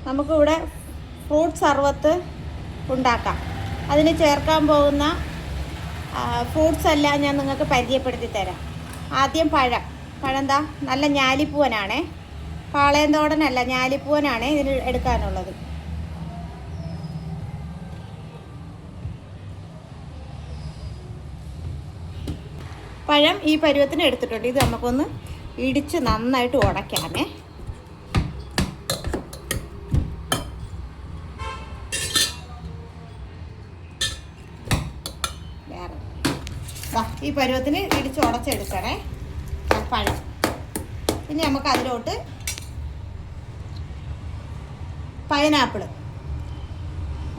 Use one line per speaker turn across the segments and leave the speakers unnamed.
നമുക്കിവിടെ ഫ്രൂട്ട് സർവത്ത് ഉണ്ടാക്കാം. അതിന് ചേർക്കാൻ പോകുന്ന ഫ്രൂട്ട്സ് എല്ലാം ഞാൻ നിങ്ങൾക്ക് പരിചയപ്പെടുത്തി തരാം. ആദ്യം പഴം എന്താ നല്ല ഞാലിപ്പൂവനാണേ, പാളയന്തോടനല്ല, ഞാലിപ്പൂവനാണ് ഇതിന് എടുക്കാനുള്ളത്. പഴം ഈ പരുവത്തിന് എടുത്തിട്ടുണ്ട്. ഇത് നമുക്കൊന്ന് ഇടിച്ച് നന്നായിട്ട് ഉടയ്ക്കാമേ. ഈ പരുവത്തിന് ഇടിച്ച് ഉടച്ചെടുക്കണേ പഴം. പിന്നെ നമുക്ക് അതിലോട്ട് പൈനാപ്പിള്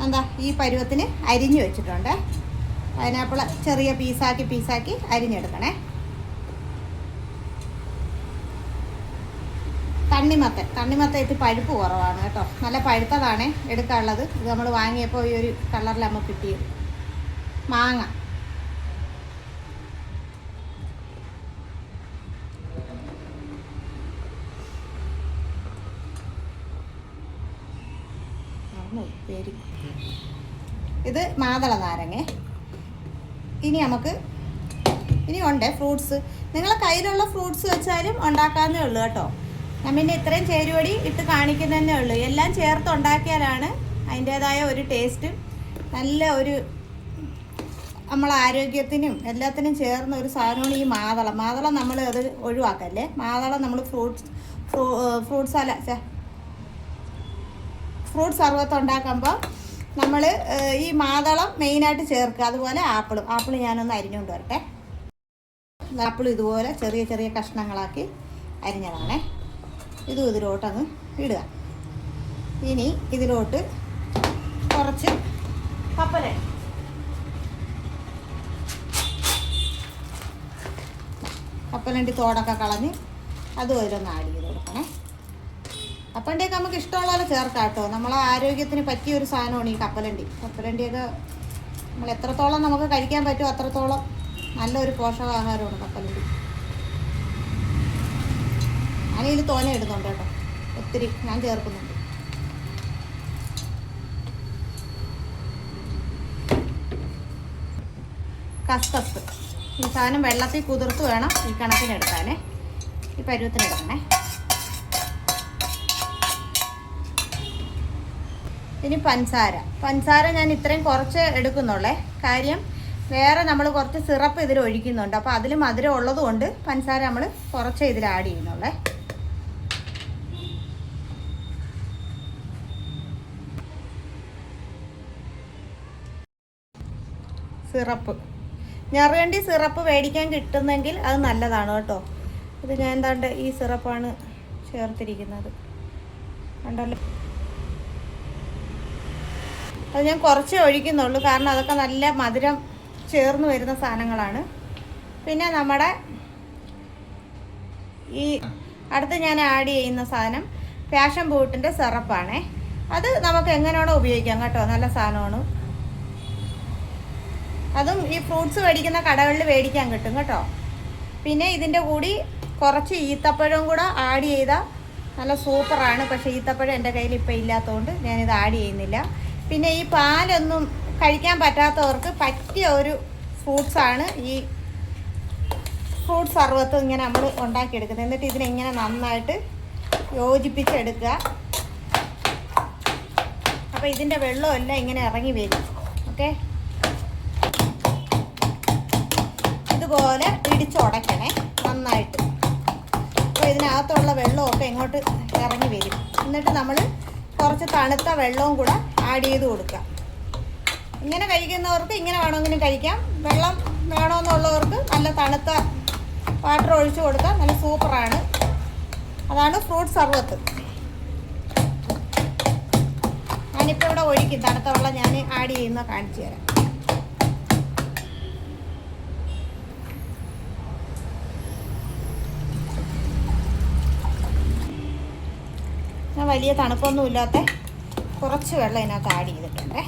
എന്താ ഈ പരുവത്തിന് അരിഞ്ഞു വെച്ചിട്ടുണ്ട്. പൈനാപ്പിൾ ചെറിയ പീസാക്കി അരിഞ്ഞെടുക്കണേ. തണ്ണിമത്തൻ ഇത് പഴുപ്പ് കുറവാണ് കേട്ടോ, നല്ല പഴുത്തതാണ് എടുക്കാനുള്ളത്. ഇത് നമ്മൾ വാങ്ങിയപ്പോൾ ഈ ഒരു കളറിൽ നമുക്ക് കിട്ടിയത്. മാങ്ങ ഇത് മാതള നാരങ്ങ. ഇനി ഉണ്ട് ഫ്രൂട്ട്സ്. നിങ്ങളെ കയ്യിലുള്ള ഫ്രൂട്ട്സ് വെച്ചാലും ഉണ്ടാക്കാവുന്നേ ഉള്ളൂ കേട്ടോ. ഞാൻ പിന്നെ ഇത്രയും ചേരുവടി ഇട്ട് കാണിക്കുന്നതന്നെ ഉള്ളൂ. എല്ലാം ചേർത്ത് ഉണ്ടാക്കിയാലാണ് അതിൻ്റേതായ ഒരു ടേസ്റ്റ്, നല്ല ഒരു നമ്മളെ ആരോഗ്യത്തിനും എല്ലാത്തിനും ചേർന്ന ഒരു സാധനമാണ് ഈ മാതളം. നമ്മൾ അത് ഒഴിവാക്കല്ലേ. മാതളം നമ്മൾ ഫ്രൂട്ട് സർവത്ത് ഉണ്ടാക്കുമ്പോൾ നമ്മൾ ഈ മാതളം മെയിനായിട്ട് ചേർക്കുക. അതുപോലെ ആപ്പിൾ ഞാനൊന്ന് അരിഞ്ഞുകൊണ്ട് വരട്ടെ. ആപ്പിൾ ഇതുപോലെ ചെറിയ ചെറിയ കഷ്ണങ്ങളാക്കി അരിഞ്ഞതാണേ. ഇതും ഇതിലോട്ടങ്ങ് ഇടുക. ഇനി ഇതിലോട്ട് കുറച്ച് കപ്പലണ്ടി തോടൊക്കെ കളഞ്ഞ് അതും ഇതിലൊന്ന് ആഡ് ചെയ്ത് കൊടുക്കണേ. കപ്പലണ്ടിയൊക്കെ നമുക്ക് ഇഷ്ടമുള്ള പോലെ ചേർക്കാം കേട്ടോ. നമ്മളെ ആരോഗ്യത്തിന് പറ്റിയ ഒരു സാധനമാണ് ഈ കപ്പലണ്ടിയൊക്കെ നമ്മൾ എത്രത്തോളം നമുക്ക് കഴിക്കാൻ പറ്റുമോ അത്രത്തോളം നല്ലൊരു പോഷകാഹാരമാണ് കപ്പലണ്ടി. ഞാനിതിൽ തോനെ ഇടുന്നുണ്ട് കേട്ടോ, ഒത്തിരി ഞാൻ ചേർക്കുന്നുണ്ട്. കസ്കസ് ഈ സാധനം വെള്ളത്തിൽ കുതിർത്ത് വേണം ഈ കണക്കിന് എടുക്കാനേ, ഈ പരുവത്തിന് എടുക്കണേ. ഇനി പഞ്ചസാര ഞാൻ ഇത്രയും കുറച്ച് എടുക്കുന്നുള്ളേ. കാര്യം വേറെ നമ്മൾ കുറച്ച് സിറപ്പ് ഇതിൽ ഒഴിക്കുന്നുണ്ട്. അപ്പോൾ അതിൽ മധുരം ഉള്ളത് കൊണ്ട് പഞ്ചസാര നമ്മൾ കുറച്ച് ഇതിൽ ആഡ് ചെയ്യുന്നുള്ളേ. സിറപ്പ് ഞറുകണ്ടി സിറപ്പ് മേടിക്കാൻ കിട്ടുന്നെങ്കിൽ അത് നല്ലതാണ് കേട്ടോ. ഇത് ഞാൻ എന്താണ്ട് ഈ സിറപ്പാണ് ചേർത്തിരിക്കുന്നത്, കണ്ടല്ലോ. അത് ഞാൻ കുറച്ചേ ഒഴിക്കുന്നുള്ളൂ, കാരണം അതൊക്കെ നല്ല മധുരം ചേർന്ന് വരുന്ന സാധനങ്ങളാണ്. പിന്നെ നമ്മുടെ ഈ അടുത്ത് ഞാൻ ആഡ് ചെയ്യുന്ന സാധനം പാഷൻ ഫ്രൂട്ടിൻ്റെ സിറപ്പാണേ. അത് നമുക്ക് എങ്ങനെയാണോ ഉപയോഗിക്കാം കേട്ടോ, നല്ല സാധനമാണ്. അതും ഈ ഫ്രൂട്ട്സ് മേടിക്കുന്ന കടകളിൽ മേടിക്കാൻ കിട്ടും കേട്ടോ. പിന്നെ ഇതിൻ്റെ കൂടി കുറച്ച് ഈത്തപ്പഴവും കൂടെ ആഡ് ചെയ്താൽ നല്ല സൂപ്പറാണ്. പക്ഷേ ഈത്തപ്പഴം എൻ്റെ കയ്യിൽ ഇപ്പോൾ ഇല്ലാത്തതുകൊണ്ട് ഞാനിത് ആഡ് ചെയ്യുന്നില്ല. പിന്നെ ഈ പാലൊന്നും കഴിക്കാൻ പറ്റാത്തവർക്ക് പറ്റിയ ഒരു ഫ്രൂട്ട്സാണ് ഈ ഫ്രൂട്ട് സർവത്ത് ഇങ്ങനെ നമ്മൾ ഉണ്ടാക്കിയെടുക്കുന്നത്. എന്നിട്ട് ഇതിനെങ്ങനെ നന്നായിട്ട് യോജിപ്പിച്ചെടുക്കുക. അപ്പോൾ ഇതിൻ്റെ വെള്ളമെല്ലാം ഇങ്ങനെ ഇറങ്ങി വരും. ഓക്കെ, ഇതുപോലെ ഇടിച്ചുടയ്ക്കണേ നന്നായിട്ട്. അപ്പോൾ ഇതിനകത്തുള്ള വെള്ളമൊക്കെ ഇങ്ങോട്ട് ഇറങ്ങി വരും. എന്നിട്ട് നമ്മൾ കുറച്ച് തണുത്ത വെള്ളവും കൂടെ ആഡ് ചെയ്ത് കൊടുക്കുക. ഇങ്ങനെ കഴിക്കുന്നവർക്ക് ഇങ്ങനെ വേണമെങ്കിലും കഴിക്കാം. വെള്ളം വേണമെന്നുള്ളവർക്ക് നല്ല തണുത്ത വാട്ടർ ഒഴിച്ച് കൊടുക്കാം. നല്ല സൂപ്പറാണ്. അതാണ് ഫ്രൂട്ട് സർവത്ത്. ഞാനിപ്പോൾ ഇവിടെ ഒഴിക്കും തണുത്ത വെള്ളം, ഞാൻ ആഡ് ചെയ്യുന്ന കാണിച്ചു തരാം. ഞാൻ വലിയ തണുപ്പൊന്നുമില്ലാത്ത കുറച്ച് വെള്ളം ഇതിനകത്ത് ആഡ് ചെയ്തിട്ടുണ്ടേ.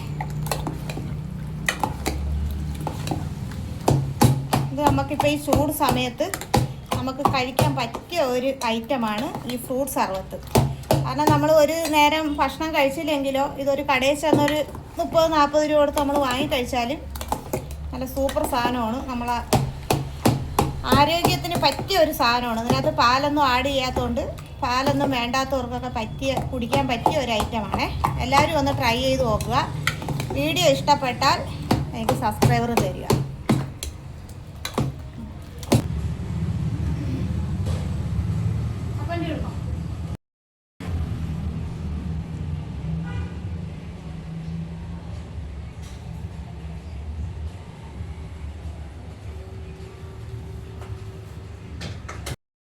ഇത് നമുക്കിപ്പോൾ ഈ ചൂട് സമയത്ത് നമുക്ക് കഴിക്കാൻ പറ്റിയ ഒരു ഐറ്റമാണ് ഈ ഫ്രൂട്ട് സർവത്ത്. കാരണം നമ്മൾ ഒരു നേരം ഭക്ഷണം കഴിച്ചില്ലെങ്കിലോ ഇതൊരു കടയിൽ ചെന്നൊരു 30-40 രൂപ കൊടുത്ത് നമ്മൾ വാങ്ങി കഴിച്ചാലും നല്ല സൂപ്പർ സാധനമാണ്. നമ്മളെ ആരോഗ്യത്തിന് പറ്റിയ ഒരു സാധനമാണ്. ഇതിനകത്ത് പാലൊന്നും ആഡ് ചെയ്യാത്തതുകൊണ്ട് പാലൊന്നും വേണ്ടാത്തവർക്കൊക്കെ കുടിക്കാൻ പറ്റിയ ഒരു ഐറ്റമാണ്. എല്ലാവരും ഒന്ന് ട്രൈ ചെയ്ത് നോക്കുക. വീഡിയോ ഇഷ്ടപ്പെട്ടാൽ എനിക്ക് സബ്സ്ക്രൈബർ തരിക.